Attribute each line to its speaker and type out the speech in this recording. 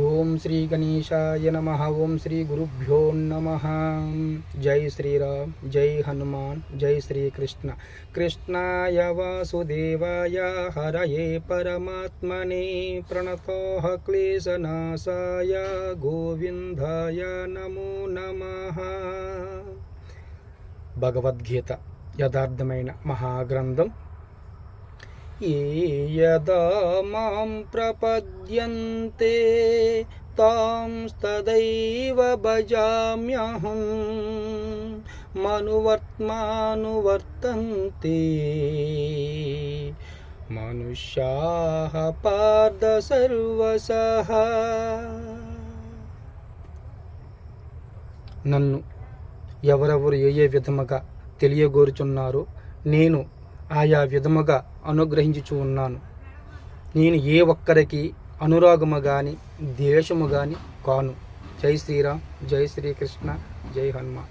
Speaker 1: ఓం శ్రీ గణేశాయ నమః. ఓం శ్రీ గురుభ్యో నమః. జై శ్రీరామ్, జై హనుమాన్, జై శ్రీకృష్ణ. కృష్ణాయ వాసుదేవాయ హరయే పరమాత్మనే ప్రణతోః క్లేశనాశాయ గోవిందాయ నమో నమః. భగవద్గీత యథార్థమైన మహాగ్రంథం. యదా మాం ప్రపద్యంతే తాంస్తదైవ భజామ్యహం మనువర్త్మానువర్తంతే మనుష్యాః పార్థ సర్వశః. నన్ను ఎవరెవరు ఏ విధముగా తెలియగోరుచున్నారో నేను ఆయా విధముగా అనుగ్రహించుచు ఉన్నాను. నేను ఏ ఒక్కరికి అనురాగము గాని ద్వేషము గాని కాను. జై శ్రీరామ్, జై శ్రీకృష్ణ, జై హనుమాన్.